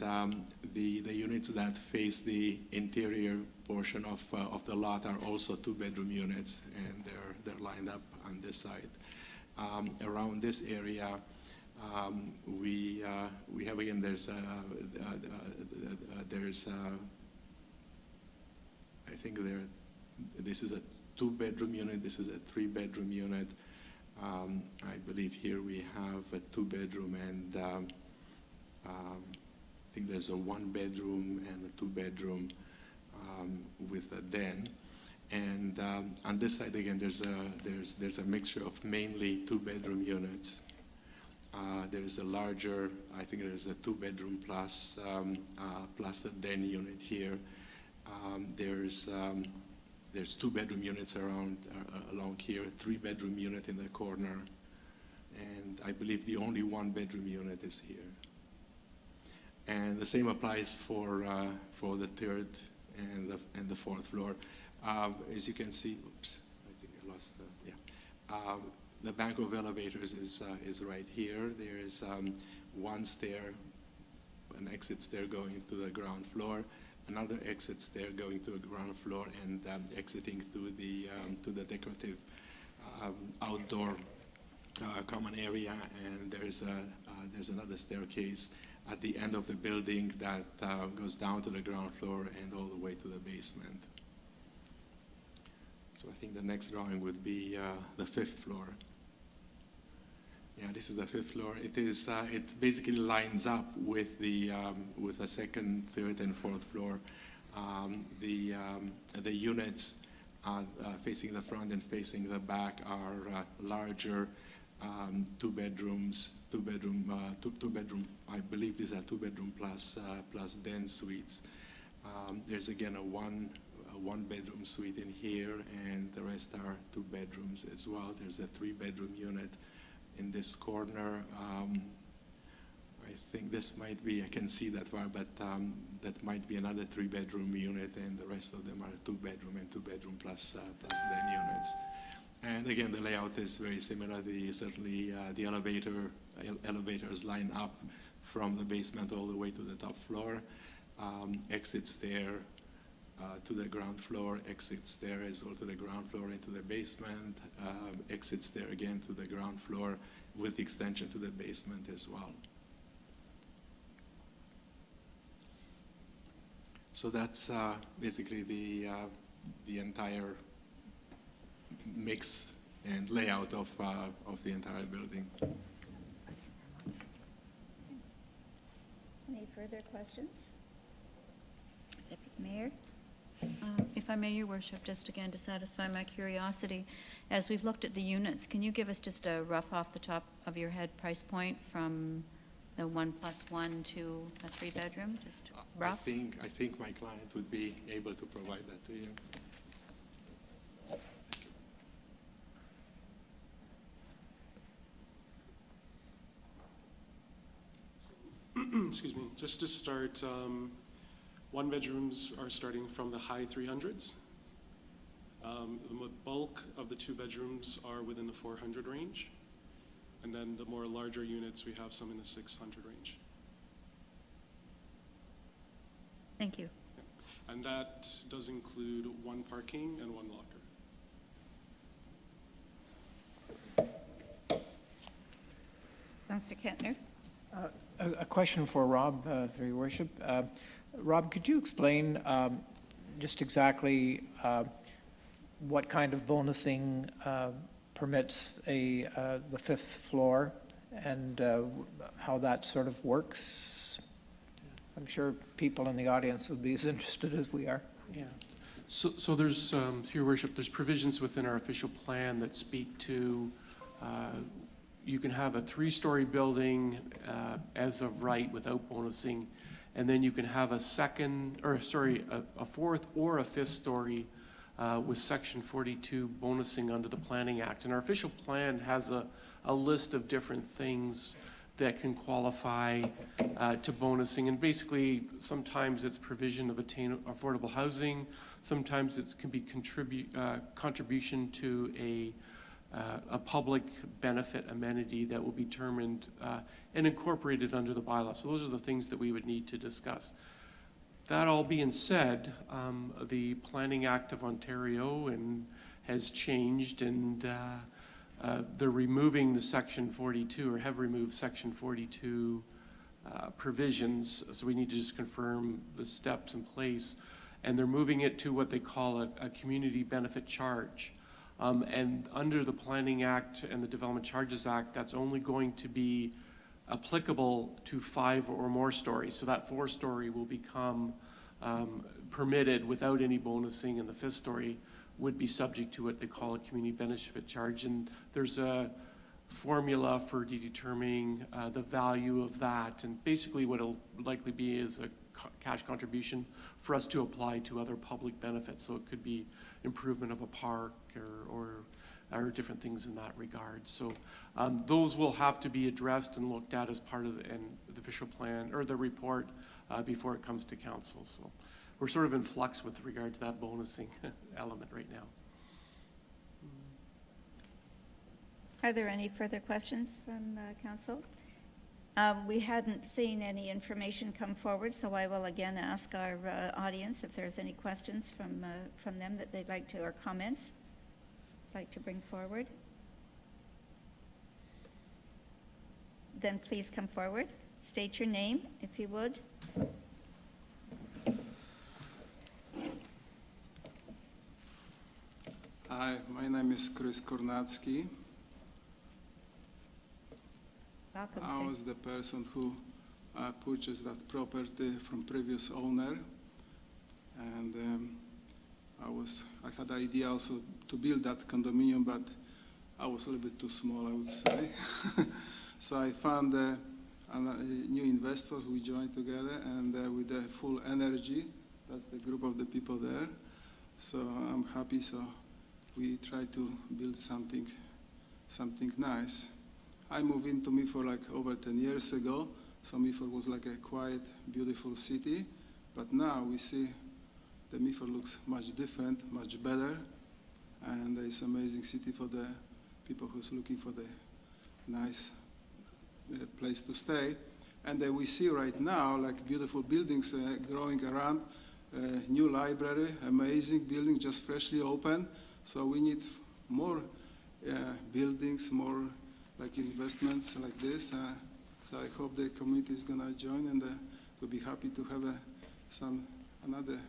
the units that face the interior portion of the lot are also 2-bedroom units, and they're lined up on this side. Around this area, we have, again, I think this is a 2-bedroom unit, this is a 3-bedroom unit. I believe here we have a 2-bedroom, and I think there's a 1-bedroom and a 2-bedroom with a den. And on this side again, there's a mixture of mainly 2-bedroom units. There's a larger, I think there's a 2-bedroom plus a den unit here. There's 2-bedroom units along here, a 3-bedroom unit in the corner, and I believe the only 1-bedroom unit is here. And the same applies for the third and the fourth floor. As you can see, oops, I think I lost the bank of elevators is right here. There is one stair, an exit stair going to the ground floor, another exit stair going to the ground floor, and exiting to the decorative outdoor common area. And there's another staircase at the end of the building that goes down to the ground floor and all the way to the basement. So I think the next drawing would be the fifth floor. Yeah, this is the fifth floor. It basically lines up with the second, third, and fourth floor. The units facing the front and facing the back are larger 2-bedroom. I believe these are 2-bedroom plus den suites. There's again a one-bedroom suite in here, and the rest are 2 bedrooms as well. There's a 3-bedroom unit in this corner. I think this might be, I can see that far, but that might be another 3-bedroom unit, and the rest of them are 2-bedroom and 2-bedroom plus den units. And again, the layout is very similar. Certainly the elevators line up from the basement all the way to the top floor. Exits there to the ground floor, exit stairs or to the ground floor into the basement, exit stair again to the ground floor with the extension to the basement as well. So that's basically the entire mix and layout of the entire building. Any further questions? Deputy Mayor? If I may, Your Worship, just again to satisfy my curiosity, as we've looked at the units, can you give us just a rough off the top of your head price point from the 1+1 to a 3-bedroom, just rough? I think my client would be able to provide that to you. Excuse me, just to start, one bedrooms are starting from the high 300s. The bulk of the 2 bedrooms are within the 400 range. And then the more larger units, we have some in the 600 range. Thank you. And that does include 1 parking and 1 locker. Councillor Kentner? A question for Rob, through your worship. Rob, could you explain just exactly what kind of bonusing permits the 5th floor and how that sort of works? I'm sure people in the audience would be as interested as we are. Yeah. So there's, through your worship, there's provisions within our official plan that speak to you can have a 3-story building as of right without bonusing, and then you can have a 4th or a 5th story with Section 42 bonusing under the Planning Act. And our official plan has a list of different things that can qualify to bonusing. And basically, sometimes it's provision of affordable housing. Sometimes it can be contribution to a public benefit amenity that will be determined and incorporated under the bylaw. So those are the things that we would need to discuss. That all being said, the Planning Act of Ontario has changed, and they're removing the Section 42, or have removed Section 42 provisions. So we need to just confirm the steps in place. And they're moving it to what they call a community benefit charge. And under the Planning Act and the Development Charges Act, that's only going to be applicable to 5 or more stories. So that 4-story will become permitted without any bonusing, and the 5th story would be subject to what they call a community benefit charge. And there's a formula for determining the value of that. And basically what it'll likely be is a cash contribution for us to apply to other public benefits. So it could be improvement of a park or different things in that regard. So those will have to be addressed and looked at as part of the official plan or the report before it comes to council. So we're sort of in flux with regard to that bonusing element right now. Are there any further questions from council? We hadn't seen any information come forward, so I will again ask our audience if there's any questions from them that they'd like to, or comments like to bring forward. Then please come forward. State your name, if you would. Hi, my name is Chris Kornacki. Welcome. I was the person who purchased that property from previous owner, and I had the idea also to build that condominium, but I was a little bit too small, I would say. So I found new investors. We joined together, and with the full energy, that's the group of the people there. So I'm happy. So we try to build something nice. I moved into Milford like over 10 years ago. So Milford was like a quiet, beautiful city. But now we see the Milford looks much different, much better. And it's an amazing city for the people who's looking for the nice place to stay. And we see right now like beautiful buildings growing around. new library, amazing building, just freshly opened. So we need more buildings, more like investments like this. So I hope the community is gonna join, and we'll be happy to have another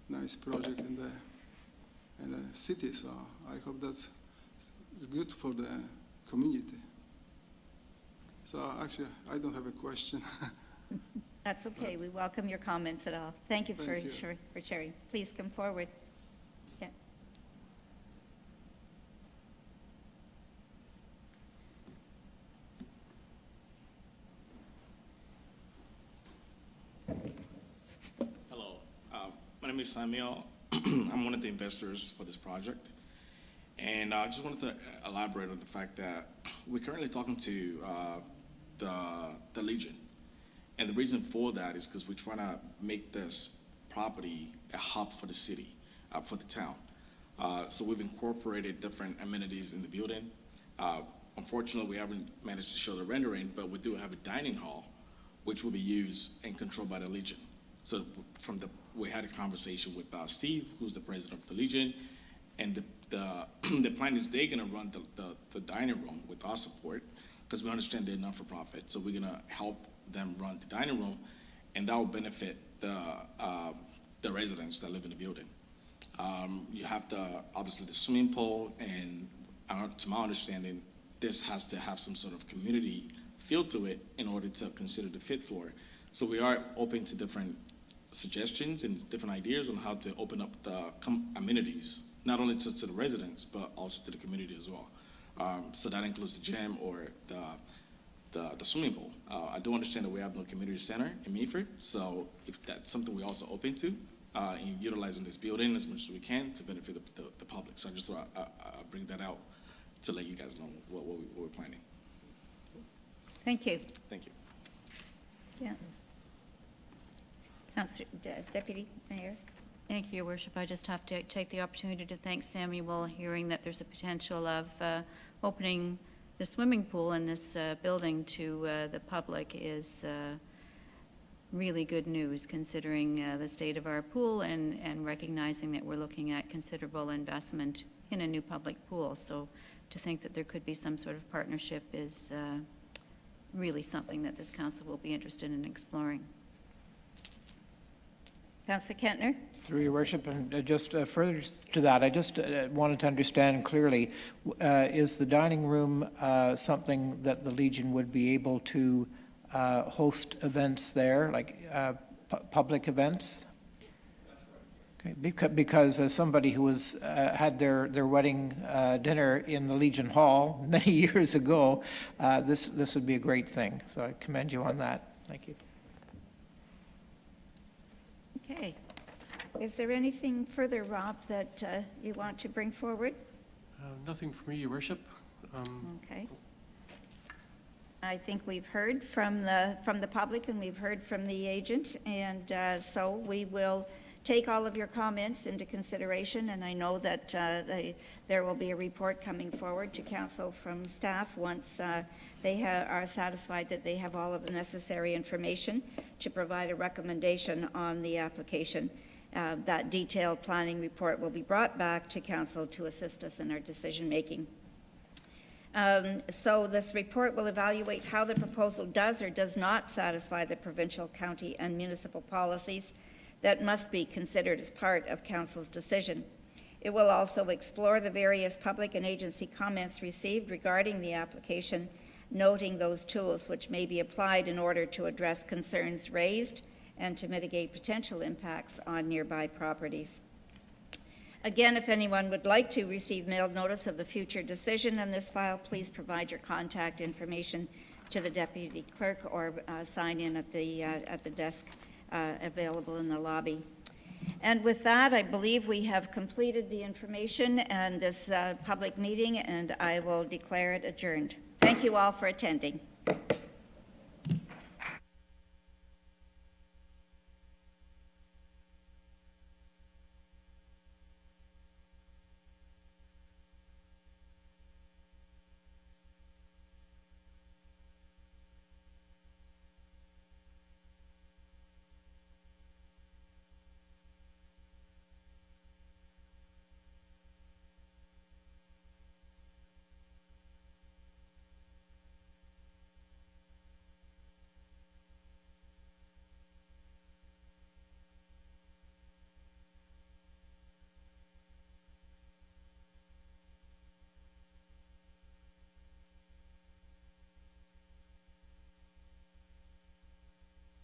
nice project in the city. So I hope it's good for the community. So actually, I don't have a question. That's okay. We welcome your comments at all. Thank you for Thank you. for sharing. Please come forward. Yeah. Hello, my name is Samuel. I'm one of the investors for this project. And I just wanted to elaborate on the fact that we're currently talking to the Legion. And the reason for that is because we're trying to make this property a hub for the city, for the town. So we've incorporated different amenities in the building. Unfortunately, we haven't managed to show the rendering, but we do have a dining hall, which will be used and controlled by the Legion. So we had a conversation with Steve, who's the president of the Legion, and the plan is they're gonna run the dining room with our support, because we understand they're not-for-profit. So we're gonna help them run the dining room, and that will benefit the residents that live in the building. You have obviously the swimming pool, and to my understanding, this has to have some sort of community feel to it in order to consider the fit for it. So we are open to different suggestions and different ideas on how to open up the amenities, not only to the residents, but also to the community as well. So that includes the gym or the swimming pool. I do understand that we have no community center in Meaford, so if that's something we're also open to, in utilizing this building as much as we can to benefit the public. So I just thought I'd bring that out to let you guys know what we're planning. Thank you. Thank you. Yeah. Councilor, Deputy Mayor. Thank you, Your Worship. I just have to take the opportunity to thank Samuel, hearing that there's a potential of opening the swimming pool in this building to the public is really good news, considering the state of our pool and recognizing that we're looking at considerable investment in a new public pool. So to think that there could be some sort of partnership is really something that this council will be interested in exploring. Councilor Kentner. Through your worship, and just further to that, I just wanted to understand clearly, is the dining room something that the Legion would be able to host events there, like public events? Okay, because as somebody who had their wedding dinner in the Legion Hall many years ago, this would be a great thing. So I commend you on that. Thank you. Okay. Is there anything further, Rob, that you want to bring forward? Nothing for me, Your Worship. Okay. I think we've heard from the public and we've heard from the agent, and so we will take all of your comments into consideration, and I know that there will be a report coming forward to council from staff once they are satisfied that they have all of the necessary information to provide a recommendation on the application. That detailed planning report will be brought back to council to assist us in our decision-making. So this report will evaluate how the proposal does or does not satisfy the provincial, county, and municipal policies that must be considered as part of council's decision. It will also explore the various public and agency comments received regarding the application, noting those tools which may be applied in order to address concerns raised and to mitigate potential impacts on nearby properties. Again, if anyone would like to receive mailed notice of the future decision in this file, please provide your contact information to the deputy clerk or sign in at the desk available in the lobby. And with that, I believe we have completed the information and this public meeting, and I will declare it adjourned. Thank you all for attending.